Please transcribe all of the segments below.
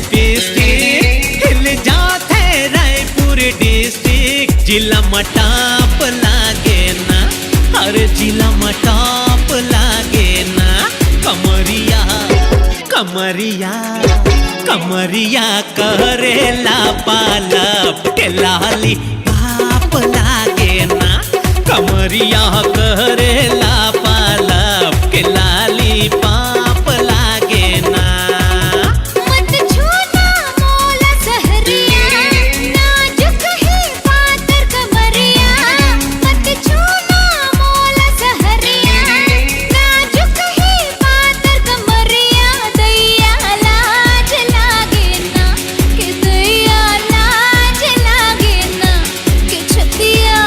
Lipstick हिल जाते Raipur district जिला मटाप लागे ना अरे जिला मटाप लागे ना कमरिया कमरिया कमरिया करेला पालप के लाली पाप लागे ना कमरिया करेला पालप के लाली पाप लागे ना मत छूना मोला सहरिया नाजुक ही पातर कमरिया मत छूना मोला सहरिया नाजुक ही पातर कमरिया दैया लाज लागे ना कि दैया लाज लागे ना कि छतिया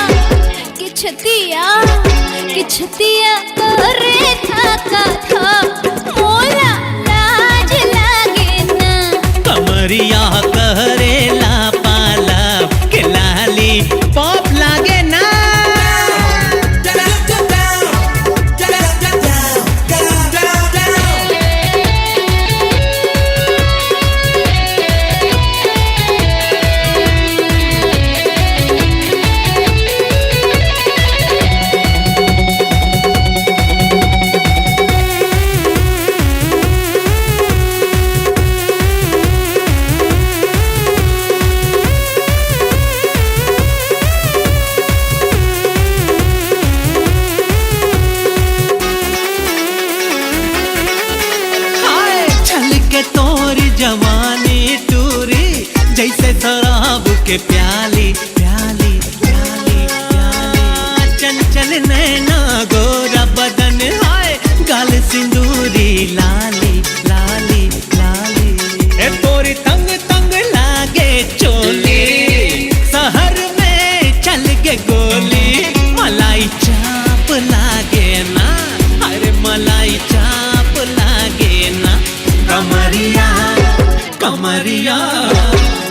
करे था मोला लाज लागे ना कमरिया करेला पालप के लाली पाप लागे ना जवानी टूरी जैसे शराब के प्याली प्याली प्याली प्याली चंचल नैना गोरा बदन हाय गाल सिंदूरी लाली लाली लाली ए तोरी तंग तंग लागे चोली शहर में चल के गोली मलाई चाप लागे ना अरे मलाई चाप लागे ना कमरिया कमरिया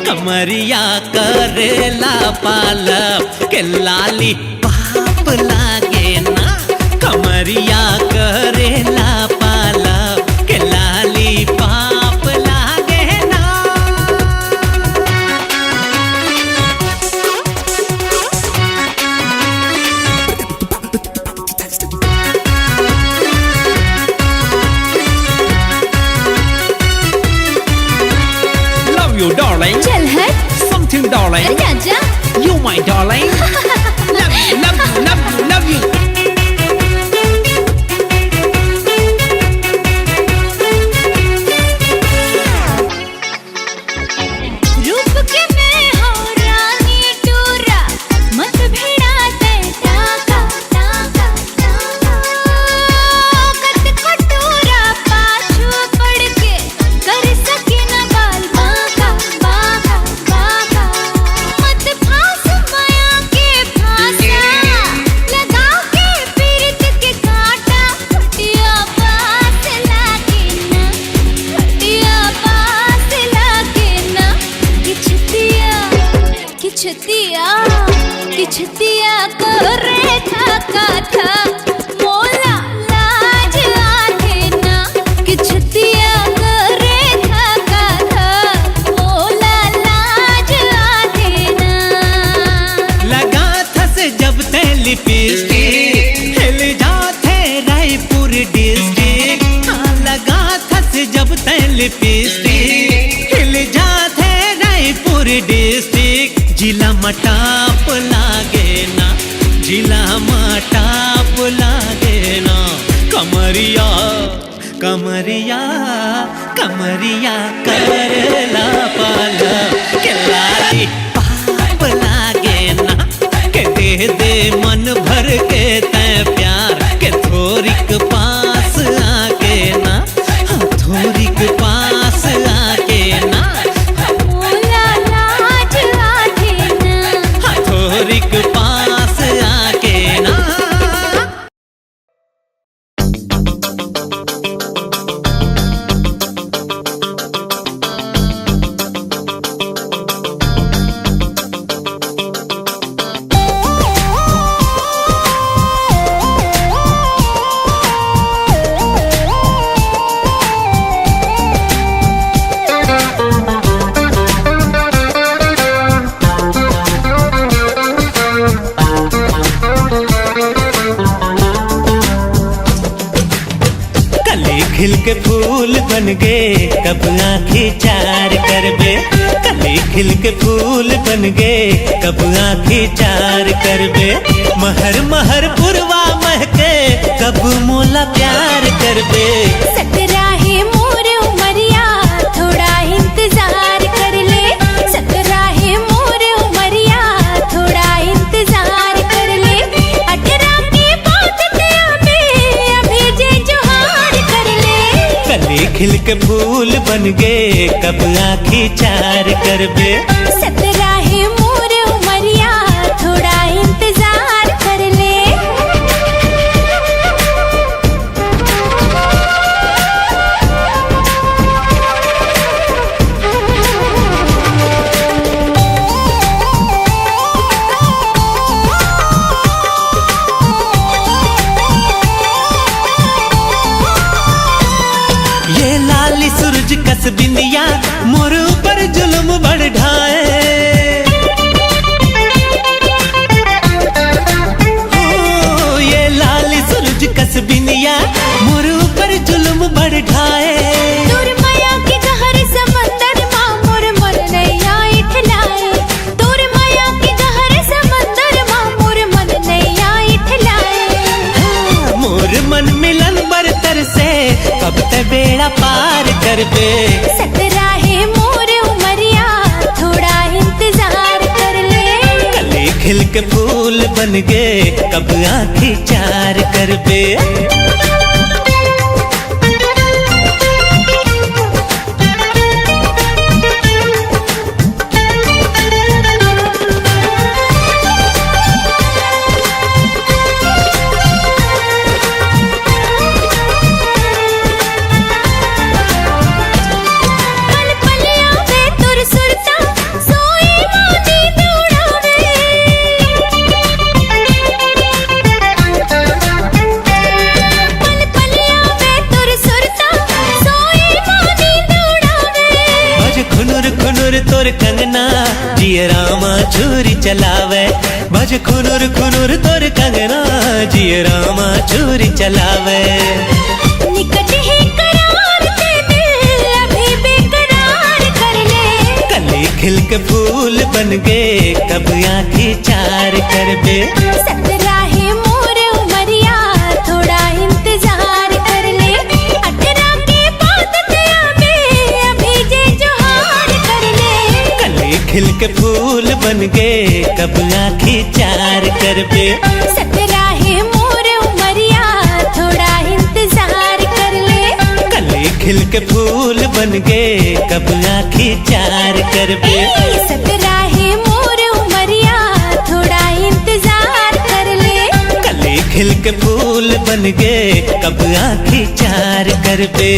कमरिया करेला पालप के लाली पाप लागे ना कमरिया करेला पालप के लाली पाप लागे ना you darling चल हट something darling Raja you my darling love you love you love you love you रूप के मैं हो रानी टूरा मत भिड़ाते टाका टाका टाका कत खटूरा पाछू पड़ के कर सके न बाल बाका बाका बाका मत फांस माया के फांसा लगा के पीरत के कांटा खटिया पास लागे ना खटिया पास लागे ना किछतिया करे था मोला लाज आथे ना किछतिया करे था मोला लाज आथे ना लगा था से जब ते लिपस्टिक हिल जाते रायपुर डिस्ट्रिक्ट हाँ लगा था से जब ते लिपस्टिक हिल जाते रायपुर डिस्ट्रिक्ट जिला मटाप लागे ना जिला मटाप लागे ना कमरिया कमरिया कमरिया करेला पालप के लाली पाप लागे ना के दे मन भर के तै प्यार के थोरिक पास आके ना हाँ थोरिक पास आके ना मोला लाज आथे ना हाँ थोरिक पास आके ना के फूल बन गे कब आँखें चार करबे। कली खिल के फूल बन गे कब आँखें चार करबे। महर महर पुरवा महके कब मोला प्यार करबे। सकराहे मोर उमरिया थोड़ा इंतजार कर ले। सकराहे मोर उमरिया थोड़ा इंतजार कर ले। 18 के बाद ते अभी जे जोहार कर ले। कली खिल के फूल बन गे कब आँखें चार करबे। सकराहे मोर उमरिया थोड़ा इंतजार कर ले। ये लाली सूरज कस बिंदिया मोर ऊपर जुल्म बढ़ाए। हो ये लाली सूरज कस बिंदिया मोर ऊपर जुल्म बढ़ाए। दूर माया के गहर समंदर माँ मोर मन नैया इठलाए। दूर माया के गहर समंदर माँ मोर मन नैया इठलाए। हाँ, मोर मन मिलन बरतर से कब ते बेड़ा पार करबे। सकराहे मोर उमरिया थोड़ा इंतजार कर ले। कली खिल के फूल बन गे कब आँखें चार करबे। पल पल आवे तुर सुरता सोई मोती दौड़ावे। पल पल आवे तुर सुरता सोई मोती दौड़ावे। बज खुनुर खुनुर तोर कंगना जिय रामा चोरी चलावे। बज खुनुर खुनुर तोर कंगना जिय रामा चोरी चलावे। निकट है करार ते दिल अभी बेकरार कर ले। कली खिल के फूल बन गे कब आँखें चार करबे। सकराहे मोर उमरिया थोड़ा इंतजार कर ले। 18 के बाद ते अभी जे जोहार कर ले। कली खिल के फूल बन गे कब आँखें चार करबे। सकराहे मोर उमरिया थोड़ा इंतजार कर ले। कली खिल के फूल बन गे कब आँखें चार करबे। सकराहे मोर उमरिया थोड़ा इंतजार कर ले। कली खिल के फूल बन गे कब आँखें चार करबे।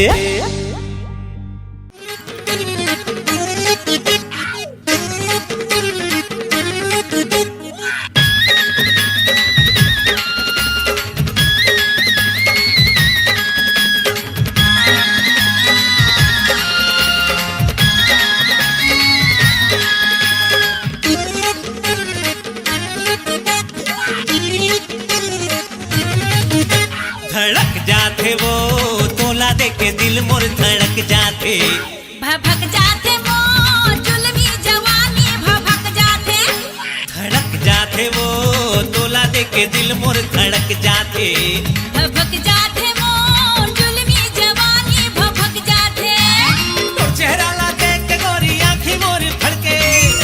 धड़क जाते वो तोला देके दिल मोर धड़क जाते। भभक जाते मोर जुल्मी जवानी भभक जाते। धड़क जाते वो तोला देके दिल मोर धड़क जाते। भभक जाते मोर जुल्मी जवानी भभक जाते। तोर चेहरा ला देख के गोरी आँखी मोर फड़के।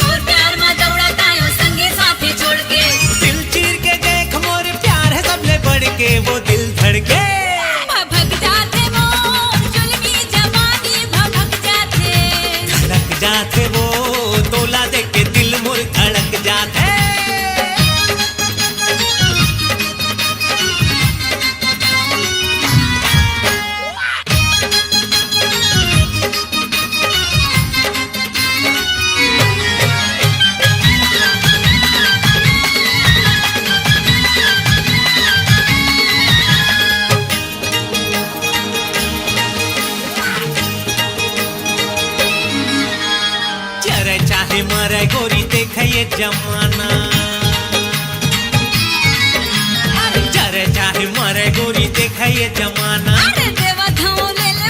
और प्यार में दौड़ता यो संगे साथी छोड़ के। दिल चीर के देख मोर प्यार है सबले बढ़ के वो दिल धड़के। भभक जाते मोर जुल्मी जवानी भभक जाते। धड़क जाते वो तोला देके दिल मोर धड़क जाते। मरे गोरी देख ये जमाना। अरे चरे चाहे मरे गोरी देख ये जमाना। अरे देवा धाओ ले ले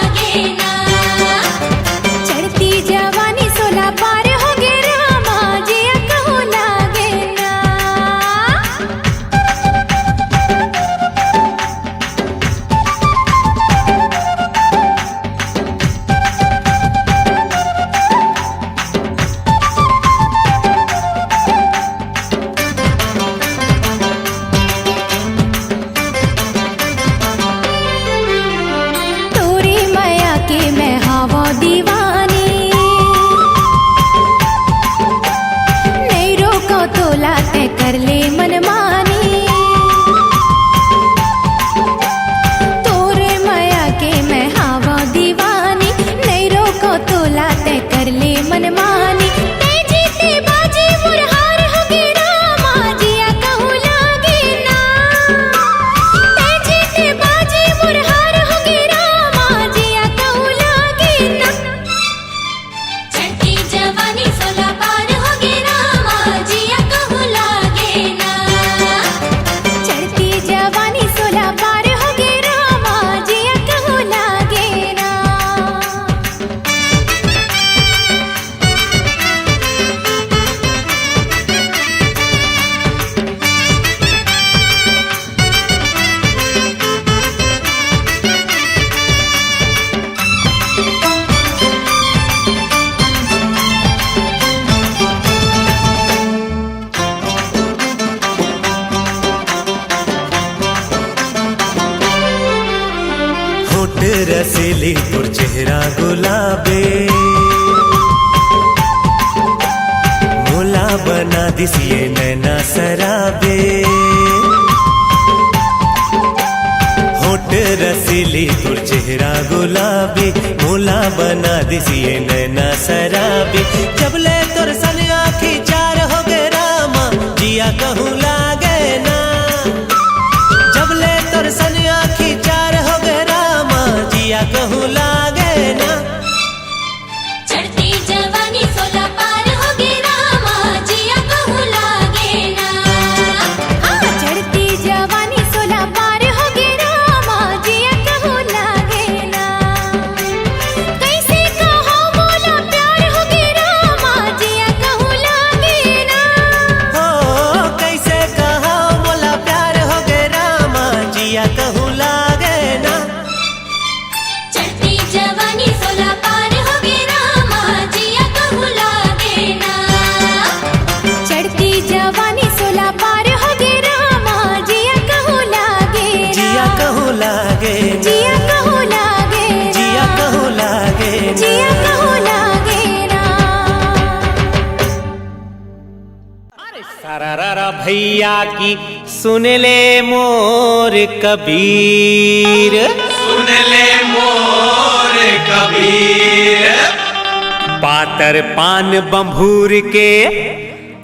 लागे ना चढ़ती जवानी सोला पार हो गे रामा जिया कहूँ लागे ना तोरी माया के मैं हवा दीवानी नहीं रोको तो लाते कर ले मनमानी तोरे माया के मैं हवा दीवानी नहीं रोको तो लाते कर ले मनमानी ते जीते बाजी मुरहार हो गे रामा जिया कहूँ लागे ना ते जीते बाजी मुरहार हो गे रामा जिया कहूँ लागे ना चढ़ती जवानी सोला पार हो गे रामा जिया कहूँ लागे बना दिसिए नैना सराबे, होठ रसीली तुर चेहरा गुलाबी, मोला बना दिसिए नैना सराबी। जबले तुर सन आखी चार हो गे रामा, जिया कहूँ लागे ना। जबले तुर सन आखी चार हो गे रामा, जिया कहूँ लागे ना। चढ़ती जवानी 16 पार हो गे रामा, जिया कहूँ लागे ना। हाँ, चढ़ती जवानी 16 पार हो गे रामा, जिया कहूँ लागे ना। कैसे कहो मोला प्यार हो गे रामा, जिया कहूँ लागे ना। हो कैसे कहा मोला प्यार हो गे रामा, जिया कहूँ लागे ना। चढ़ती जवानी 16 पार हो गे रामा, जिया कहूँ लागे ना। चढ़ती जवानी 16 पार हो गे रामा, जिया कहूँ लागे ना। जिया कहूँ लागे ना। जिया कहूँ लागे ना। जिया कहूँ लागे ना। जिया कहूँ लागे ना। सरारा भैया की सुन ले मोर कबीर, सुन ले मोर कबीर। पातर पान बंभूर के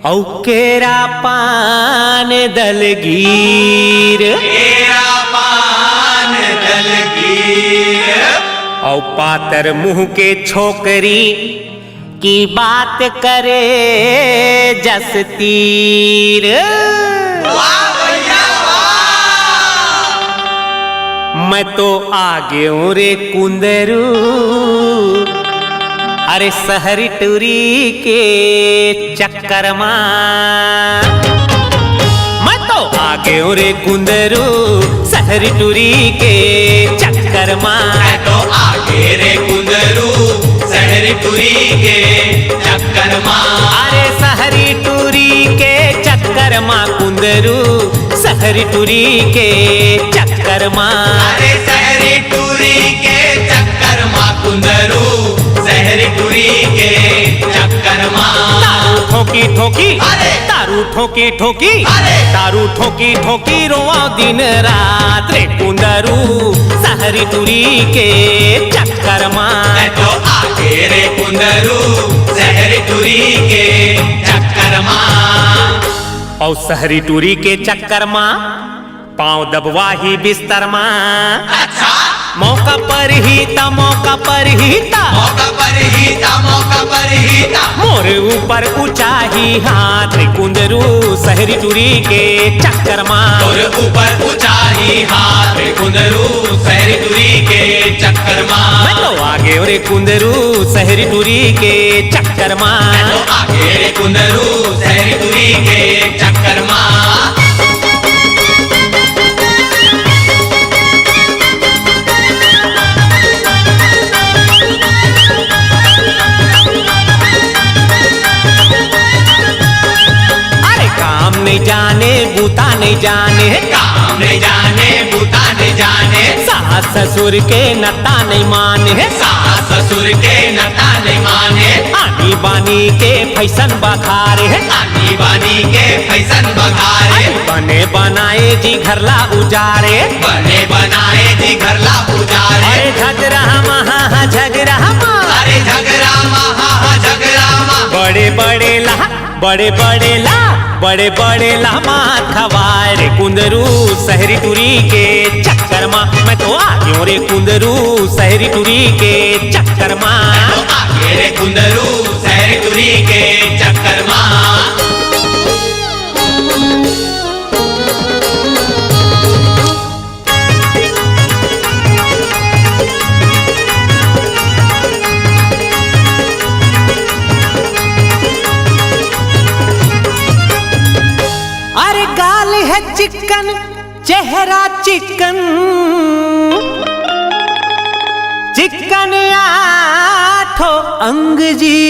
औ केरा पान दलगीर, तेरा पान दलगीर। औ पातर मुंह के छोकरी की बात करे जस तीर। वाह भैया वाह। मैं तो आगे हूँ रे कुंदरू, अरे सहरी टूरी के चक्कर मां। मैं तो आगे हूँ रे कुंदरू, सहरी टूरी के चक्कर मां। मैं तो आगे रे कुंदरू, शहरी टूरी के चक्कर माँ। अरे सहरी टूरी के चक्कर मां, कुंदरू सहरी टूरी के चक्कर मां। अरे शहरी टूरी के चक्कर माँ, कुंदरू शहरी टूरी के चक्कर माँ। तारू ठोकी ठोकी, अरे! तारू ठोकी ठोकी, अरे! तारू ठोकी ठोकी रोआ दिन रात रे कुंदरू सहरी टूरी के चक्कर मां। मैं तो आगे रे कुंदरू, शहरी टूरी के चक्कर माँ। और सहरी टूरी के चक्कर मां, पांव दबवाही बिस्तर मां। अच्छा मौका पर ही ता, मौका पर ही ता, मौका पर ही था, मौका पर ही था। मोर ऊपर ऊंचाही हाथ रे कुंदरू सहरी टूरी के चक्कर मां। और ऊपर ऊंचाई हाथ रे कुंदरू शहरी टूरी के चक्कर माँ। मैं तो आगे रे कुंदरू सहरी टूरी के चक्कर मां। मैं तो आगे रे कुंदरू शहरी टूरी के चक्कर माँ। अरे काम नहीं जाने बूता नहीं जाने, काम नहीं जाने बूता नहीं जाने, सास ससुर के नता नहीं माने, सास ससुर के नता नहीं माने, आनी बानी के फैशन बखारे, आनी बानी के फैशन बघारे, बने बनाए जी घरला उजारे, बने बनाए जी घरला उजारे। अरे झगड़ा महा झगड़ा माँ, अरे झगड़ा महा झगड़ा माँ। बड़े बड़े ला, बड़े बड़े ला, बड़े बड़े ला माँ खवाए रे कुंदरू सहरी टूरी के चक्कर माँ। मैं तो आगे हूँ रे कुंदरू सहरी टूरी के चक्कर माँ। तो आगे रे कुंदरू शहरी टूरी के चक्कर माँ। अरे गाल है चिकन, चेहरा चिकन, चिकन आठो अंग जी,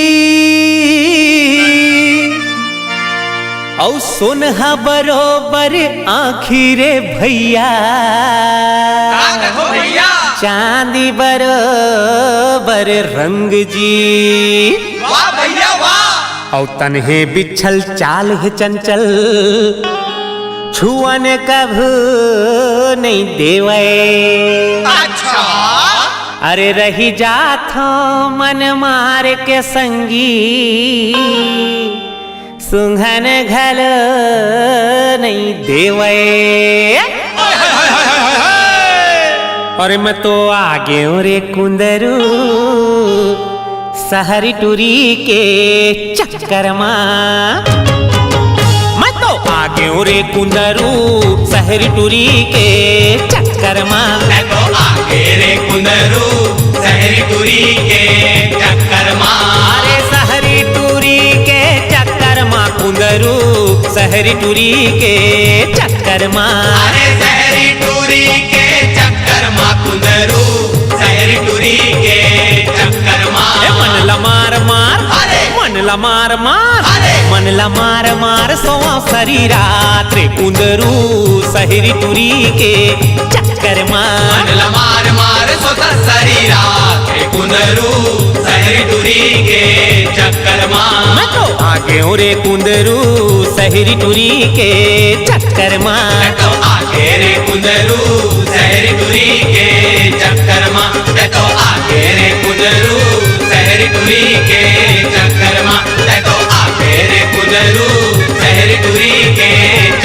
औ सोनहा बरोबर आँखी रे भैया, देखो भैया। चांदी बरोबर रंग जी। वाह भैया वाह। और तन्हे बिछल चाल है चंचल, छुअन कभू नहीं देवे। अच्छा अरे रही जात हो मन मार के संगी, सुंघन घल नहीं देवे। और मैं तो आगे रे कुंदरू, सहरी टूरी के चक्कर मां। मैं तो आगे रे कुंदरू, सहरी टूरी के चक्कर मां। मैं तो आगे रे कुंदरू, सहरी टूरी के चक्कर मां। अरे सहरी टूरी के चक्कर मां, कुंदरू सहरी टूरी के चक्कर मां। अरे सहरी टूरी के चक्कर मां, कुंदरू सहरी टूरी के चक्कर मां। मन ला मार मार, मन ला मार मार, मन ला मार मार सोआ सरी रात रे कुंदरू सहरी टूरी के चक्कर मां। मन ला मार मार सोता सरी रात रे कुंदरू सहरी टूरी के चक्कर मां। मैं तो आगे रे कुंदरू सहरी टूरी के चक्कर मां। मैं तो आगे रे कुंदरू सहरी टूरी के चक्कर मां। मैं तो आगे रे कुंदरू सहरी टूरी के चक्कर मां। मैं तो आगे रे कुंदरू सहरी टूरी के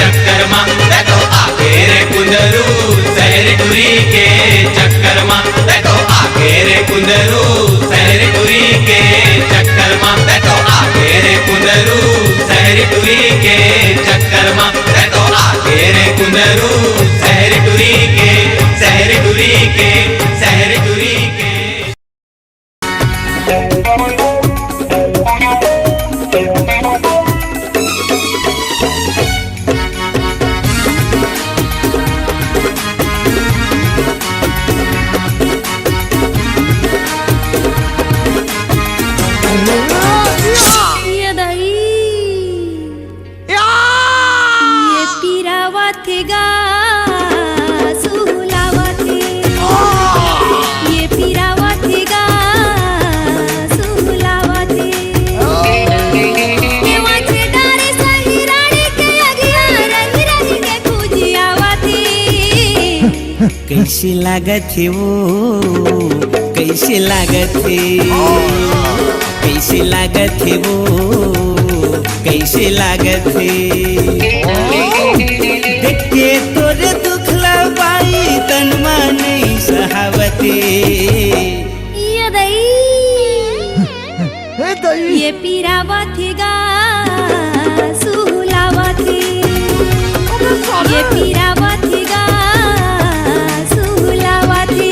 चक्कर मां। मैं तो आगे रे कुंदरू सहरी टूरी के चक्कर मां। मैं तो आगे रे कुंदरू सहरी टूरी के चक्कर मां। मैं तो आगे रे कुंदरू सहरी टूरी के चक्कर मां। मैं तो आगे रे कुंदरू सहरी टूरी के, सहरी टूरी के, सहरी टूरी के। ये दई ये पीरावा थे गा सुहुलावा थे, ये पीरावा थे गा सुहुलावा थे। ये वाचे डारे सही रानी के अगिया, रंगी रंगी के खुजियावा थे। कैसे लागत है वो, कैसे लागत है, कैसे लागत है वो, कैसे लागत है। देख के तोरे दुखला बाई तनमा नहीं सहावते। ये दई ये पीरावा थे गा सुहुलावा थे, ये पीरावा थे गा सुहुलावा थे।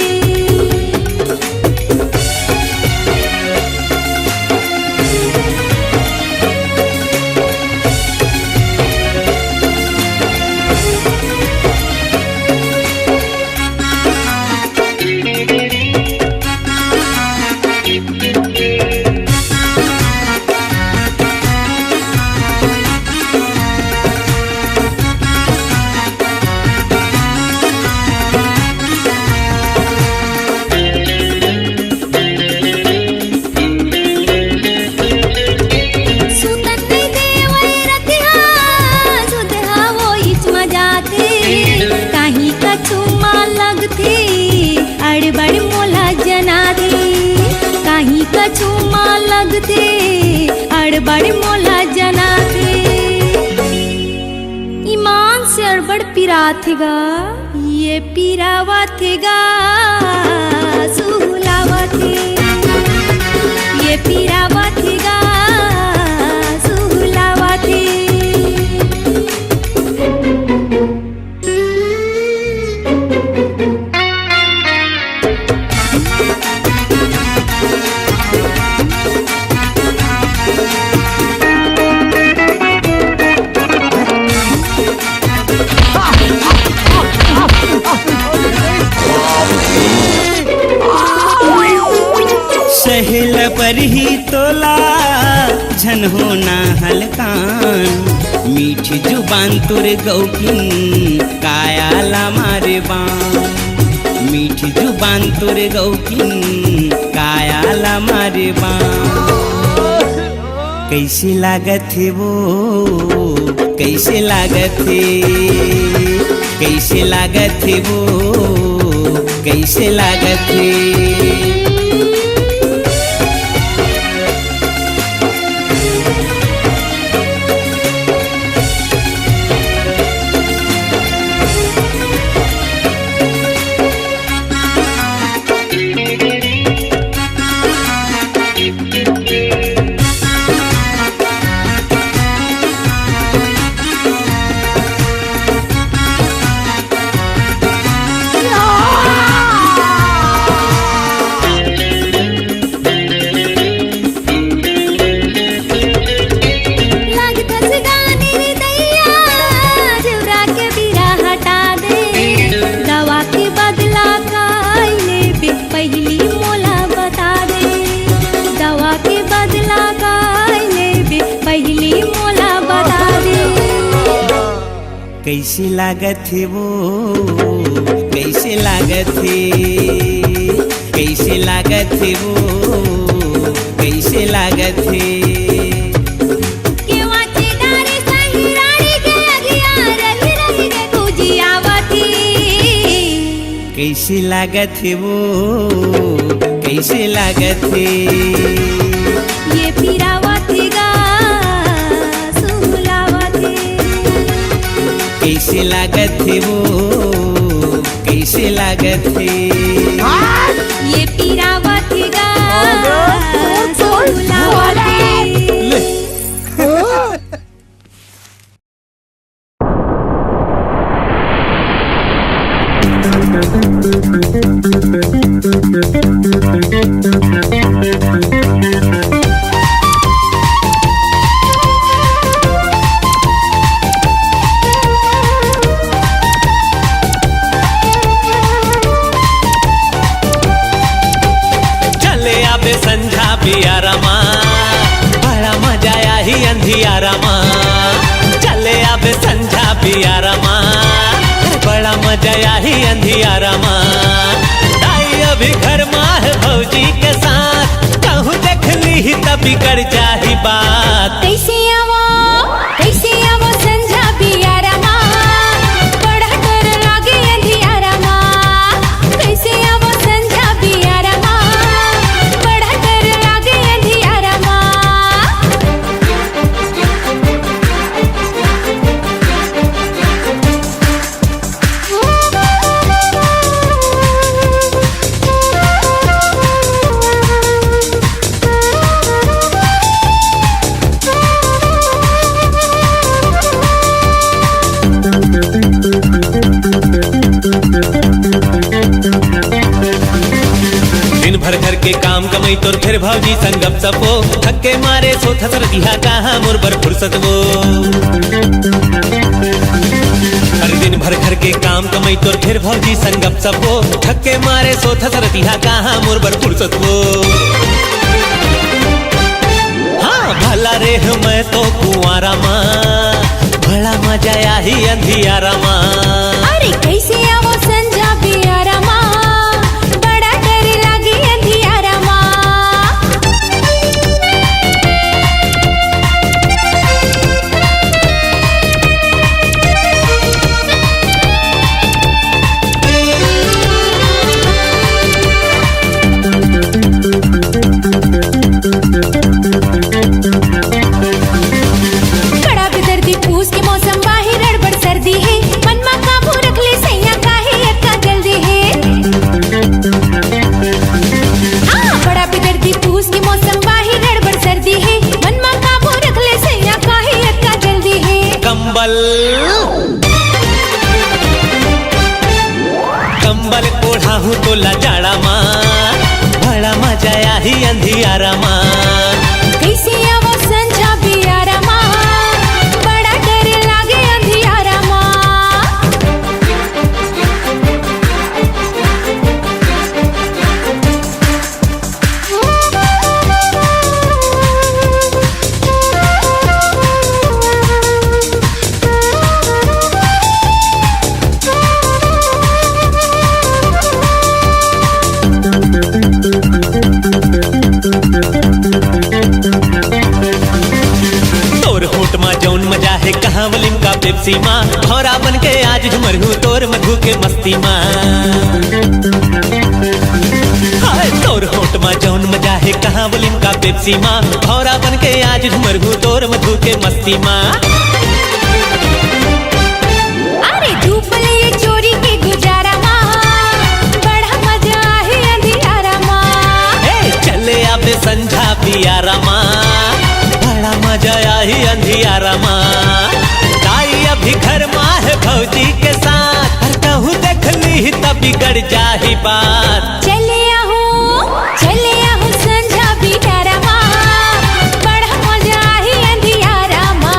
कछुमा लगते अड़बड़ मोला जनाते, ईमान से अड़बड़ पिरा थेगा, ये पिरावा थेगा सुहुलावा थे, ये पिरावा थेगा सुहुलावा थे। सहेल पर ही तोला झन होना हलकान, मीठी जुबान तुर गौकिन कायाला मारे बान, मीठी जुबान तुर गौकिन कायाला मारे बान। कैसी लागत है वो, कैसे लागत है, कैसे लागत है वो, कैसे लागत है। कैसी लागत है वो, कैसे लागत है, कैसे लागत है वो, कैसे लागत है। कैसी लागत है वो, कैसे लागत है। ये पीरावत गा सुलावत कैसे लागत है वो, कैसे लागत है। ये पीरावत गा सुलावत संझा पियारा माँ बड़ा मजा आई अंधियारा माँ, चले आबे संझा पियारा माँ बड़ा मजा आई अंधियारा माँ। ताई अभी घर माँ है भौजी के साथ, कहूँ देख ली तब बिगड़ जाही बात। कैसे आवो संझा पियारा माँ, बड़ा डर लागे अंधियारा माँ। कैसे आवो संझा पियारा माँ, बड़ा डर लागे अंधियारा माँ। दिन भर घर के काम कमाई तोर फिर भौजी संगम सपो, थके मारे सो थसर दिहा कहाँ मुरबर फुर्सत वो। हर दिन भर घर के काम कमाई तोर फिर भौजी संगम सपो, थके मारे सो थसर दिहा कहाँ मुरबर फुर्सत वो। हाँ भला रे मैं तो कुंवारा माँ, बड़ा मजा आई अंधियारा माँ। अरे कैसे आवो संझा पियारा माँ, बड़ा डर लागे अंधियारा माँ। बड़ा बेदर्दी पूस के मौसम बाहिर हड़बड़ सर्दी है, मन मा काबू रख ले सैया काहे अक्का जल्दी है। हाँ बड़ा बेदर्दी पूस के मौसम बाहिर हड़बड़ सर्दी है, मन मा काबू रख ले सैया काहे अक्का जल्दी है। कंबल कंबल ओढ़ा हूँ तो लाजाड़ा माँ, बड़ा मजा आई अंधियारा माँ। कैसे आवो संझा पियारा माँ, बड़ा डर लागे अंधियारा माँ। Thank you. है कहाँ वो लिमका पेप्सी माँ, भौरा बन के आज झूमर हूँ तोर मधु के मस्ती माँ। हाय तोर होठ माँ जौन मजा है कहाँ वो लिमका पेप्सी माँ, भौरा बन के आज झूमर हूँ तोर मधु के मस्ती माँ। अरे धूप ले चोरी के गुजारा माँ, बड़ा मजा है अंधियारा माँ। चले आबे संझा पियारा माँ, बड़ा मजा आई अंधियारा माँ। ताई अभी घर माँ है भौजी के साथ, हर कहूँ देख ली तब बिगड़ जाही बात। चले आहू संझा पियारा माँ, बड़ा मजा है अंधियारा माँ।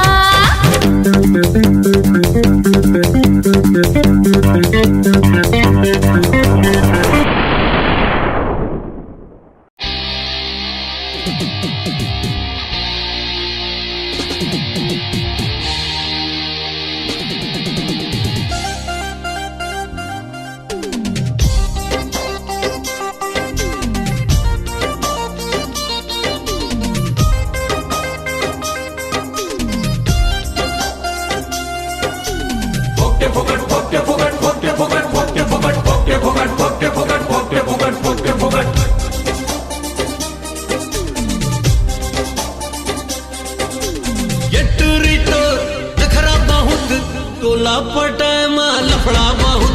टोला पटाय माँ लफड़ा बहुत।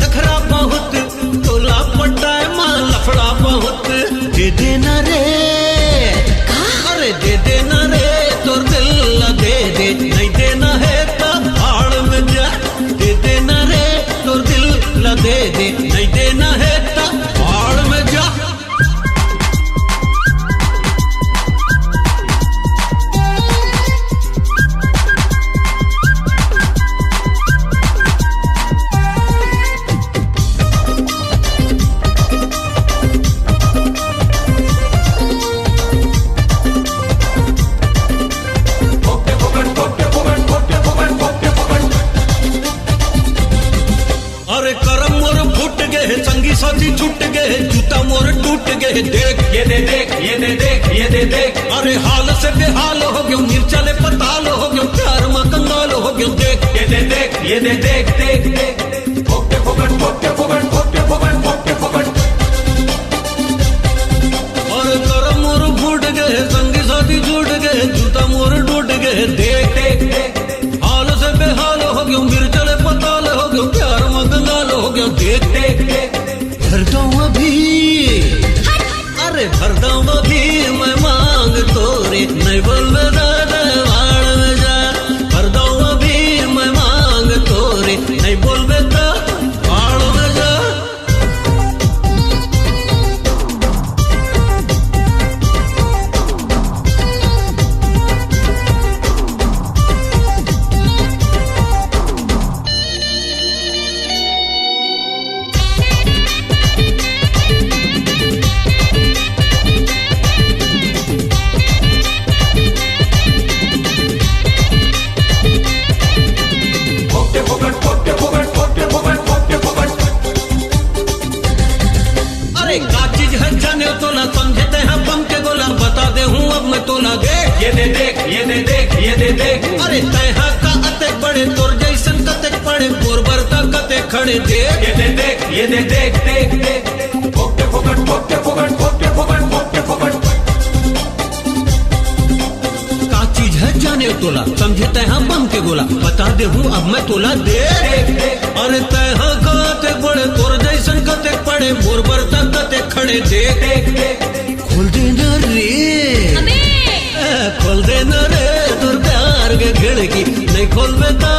नखरा बहुत टोला पटाय माँ लफड़ा बहुत। दे देना रे, अरे दे देना रे तोर दिल ला दे दे, नहीं देना है तो भाड़ में जा। दे देना रे तोर दिल ला दे दे, नहीं देना है तो भाड़ में जा। अरे करम मोर फूट गए, संगी साथी छूट गए, जूता मोर टूट गए। देख ये दे देख, ये दे देख, ये दे देख। अरे हाल से बेहाल हो गयो, मिर्चले पताल हो गयो, प्यार में कंगाल हो गयो। देख ये दे देख, ये दे देख, देख देख। फोकटे फोकट, फोकटे फोकट, फोकटे फोकट, फोकटे फोकट। अरे करम मोर फूट गए, संगी साथी छूट गए, जूता मोर टूट गए। देख देख देख। हाल से बेहाल हो गयो, मिर्चले पताल हो गयो, प्यार में कंगाल हो गयो। देख देख देख। भर दो अभी, अरे भर दो अभी मैं मांग तोरे, नहीं बोल दादा वाड़ में जा। भर दो अभी मैं मांग तोरे, नहीं बोल बेटा वाड़ में जा। अरे का चीज है जाने तो ना समझते हैं बम के गोला, बता दे हूँ अब मैं तो ना। देख ये दे देख, ये दे देख, ये दे देख। अरे तैहा का अते बड़े तोर जैसन कते पड़े, बोरबर का कते खड़े। देख ये दे देख, ये दे देख, देख देख। फोकटे फोकट, फोकटे फोकट, फोकटे फोकट, फोकटे फोकट। का चीज है जाने तोला, समझते हैं बम के गोला, बता दे हूँ अब मैं तोला। देख अरे तैहा का अते बड़े तोर जैसन कते पड़े, बोरबर का कते खड़े। देख खोल देना रे, खोल देना रे तोर प्यार के खिड़की, नहीं खोल बेता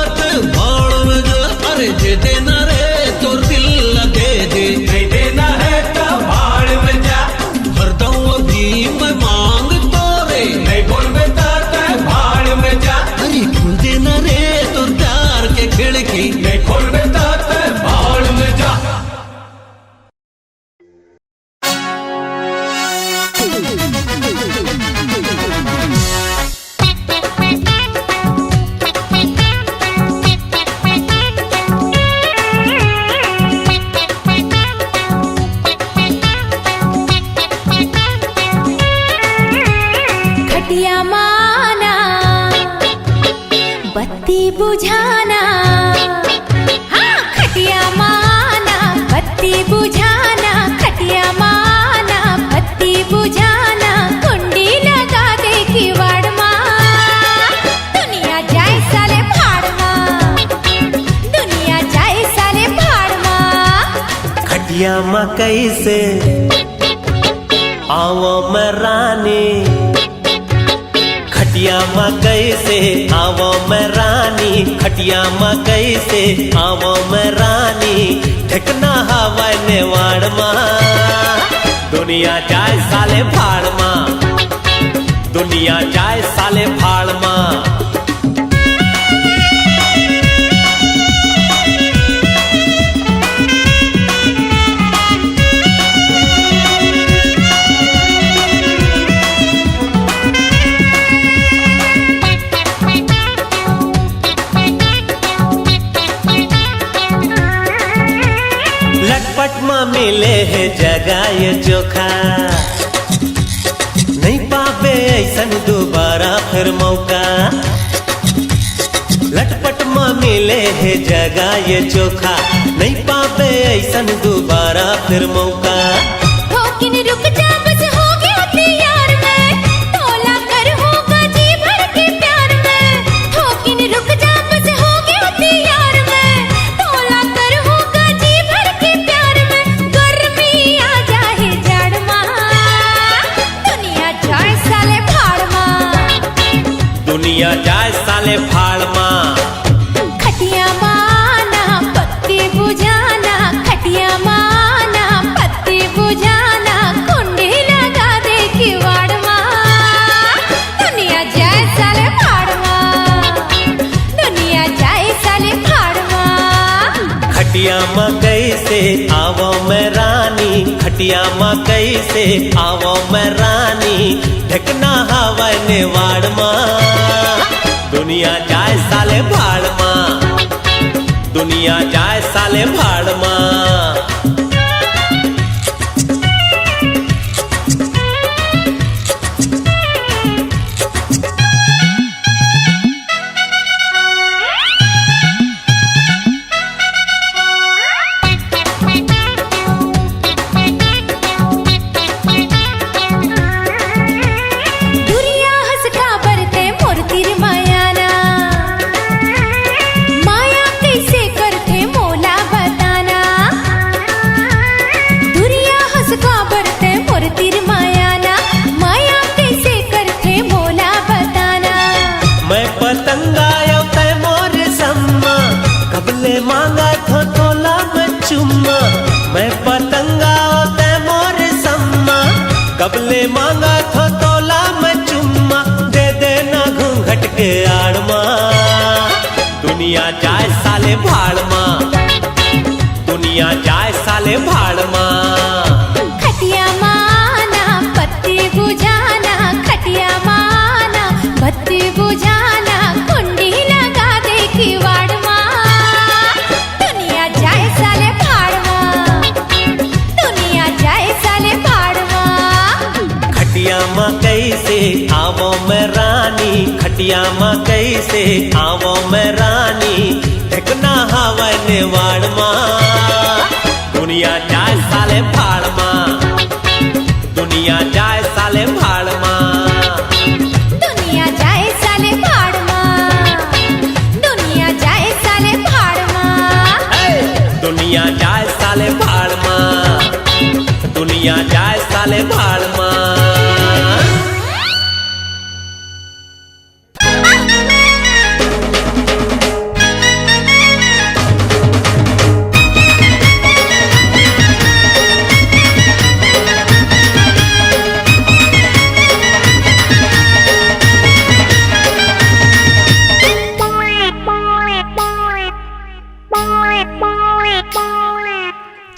भाड़ में जा। अरे दे देना रे तोर दिल ला दे दे, नहीं देना है तो भाड़ में जा। भर दो अभी मैं मांग तोरे, नहीं बोल बेता भाड़ में जा। अरे खोल देना रे तोर प्यार के खिड़की, नहीं खोल बेता भाड़ में जा। बत्ती बुझाना, हाँ खटिया माना, बत्ती बुझाना, खटिया माना, बत्ती बुझाना, कुंडी लगा दे किवाड़ माँ, दुनिया जाए साले भाड़ माँ, दुनिया जाए साले भाड़ माँ। खटिया माँ कैसे आवो मैं रानी, खटिया माँ कैसे आवो मैं रानी, खटिया माँ कैसे आवो मैं रानी, ठिकना हवा नेवाड़ माँ, दुनिया जाए साले भाड़ माँ, दुनिया जाए साले भाड़ माँ। लटपट माँ मिले है जगह ये चोखा, नहीं पावे ऐसन दोबारा फिर मौका। लटपट माँ मिले है जगह ये चोखा, नहीं पावे ऐसन दोबारा फिर मौका। ठोकिन रुक जा बस हो गया तैयार में, तोला कर होगा जी भर के प्यार में। ठोकिन रुक जा बस हो गया तैयार में, तोला कर होगा जी भर के प्यार में। गर्मी आ जाए जड़ माँ, दुनिया जाए साले भाड़ माँ, दुनिया जाए साले भाड़ माँ। खटिया माना पत्ती बुझाना, खटिया माना पत्ती बुझाना, कुंडी लगा दे किवाड़ माँ, दुनिया जाए साले भाड़ माँ, दुनिया जाए साले भाड़ माँ। खटिया माँ कैसे आवो मैं रानी, खटिया माँ कैसे आवो मैं रानी, ढकना हवा नेवाड़ माँ, दुनिया जाए साले भाड़ माँ, दुनिया जाए साले भाड़ माँ। दुनिया हंस का बरते मोरतिर मायाना, माया कैसे करते मोला बताना। दुनिया हंस का बरते मोरतिर मायाना, माया कैसे करते मोला बताना। मैं पतंगा यो तै मोर सम्मा, कबले मांगा थो तोला मैं चुम्मा। मैं पतंगा यो तै मोर सम्मा, कबले मांगा थो तोला मैं चुम्मा। दे देना घूंघट के आड़ माँ, दुनिया जाए साले भाड़ माँ, दुनिया जाए साले भाड़ माँ। खटिया माना पत्ती बुझाना, खटिया माना बत्ती बुझाना, कुंडी लगा दे किवाड़ माँ, दुनिया जाए साले भाड़ माँ, दुनिया जाए साले भाड़ माँ। खटिया माँ कैसे आवो मैं रानी, खटिया माँ कैसे आवो मैं रानी, ठिकना हवा नेवाड़ माँ, दुनिया जाए साले भाड़ माँ, दुनिया जाए साले भाड़ माँ। दुनिया जाए साले भाड़ माँ, दुनिया जाए साले भाड़ माँ। दुनिया जाए साले भाड़ माँ, दुनिया जाए साले भाड़ माँ।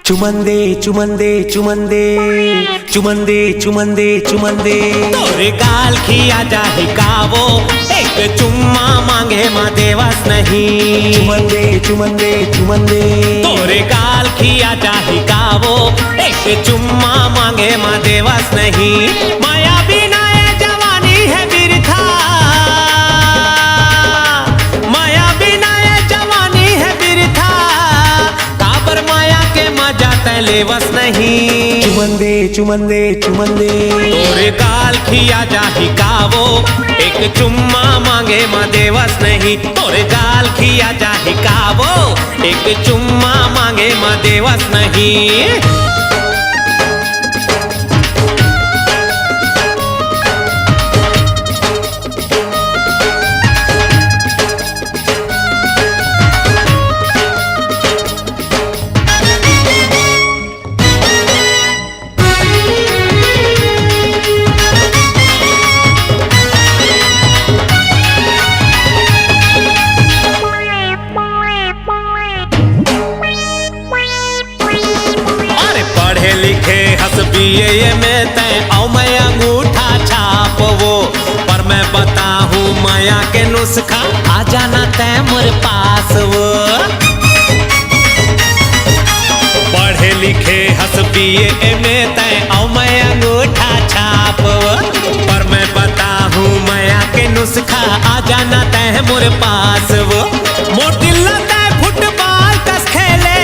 चुमंदे चुमंदे चुमंदे चुमंदे चुमंदे चुमंदे, तोरे गाल खिया जाहि कावो, एक चुम्मा मांगे माँ देवस नहीं। चुमंदे चुमंदे चुमंदे, तोरे गाल खिया जाहि कावो, एक चुम्मा मांगे माँ देवस नहीं। माया बिना ये जवानी है बिरथा, माया लेवस नहीं। चुमन दे चुमन दे चुमन दे तोरे गाल खिया जाही कावो, एक चुम्मा मांगे माँ देवस नहीं। तोरे गाल खिया जाही कावो, एक चुम्मा मांगे माँ देवस नहीं। BA में तय औ मैं अंगूठा छाप वो, पर मैं बताऊं माया के नुस्खा, आ जाना तय मेरे पास वो। पढ़े लिखे हंस BA में तय औ मैं अंगूठा छाप वो, पर मैं बताऊं माया के नुस्खा, आ जाना तय मेरे पास वो। मोर दिल तय फुटबॉल कस खेले,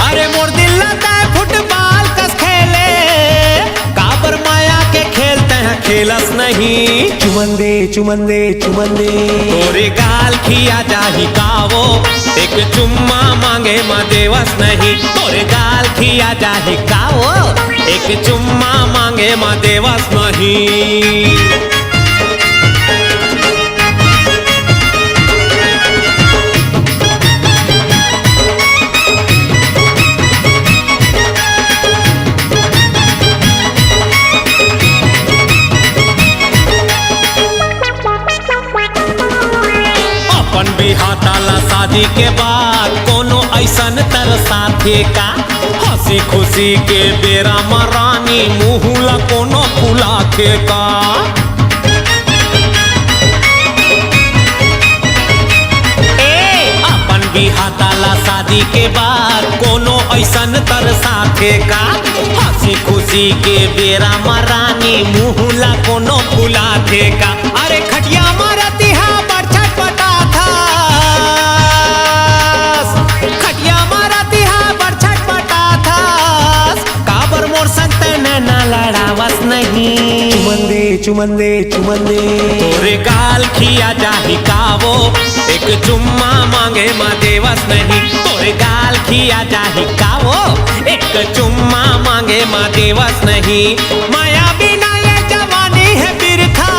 अरे मोर दिल खेलस नहीं। चुमन दे चुमन दे चुमन दे तोरे गाल खिया जाही कावो, एक चुम्मा मांगे माँ देवस नहीं। तोरे गाल खिया जाही कावो, एक चुम्मा मांगे माँ देवस नहीं। बिहाताला शादी के बाद कोनो ऐसन तरसाथे का, हंसी खुशी के बेरा मरानी मुहुला कोनो फुलाथे का। अपन बिहाताला शादी के बाद कोनो ऐसन तरसाथे का, हंसी खुशी के बेरा मरानी मुहुला कोनो फुलाथे का। अरे खटिया मारती है नहीं। चुमन दे चुमन दे चुमन दे तोरे गाल खिया जाही कावो, एक चुम्मा मांगे माँ देवस नहीं। तोरे गाल खिया जाही कावो, एक चुम्मा मांगे माँ देवस नहीं। माया बिना ये जवानी है बिरथा,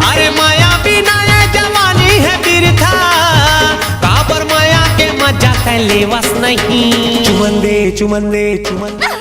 अरे माया बिना ये जवानी है बिरथा, काबर माया के मजा लेवस नहीं। चुमन दे चुमन दे चुमन दे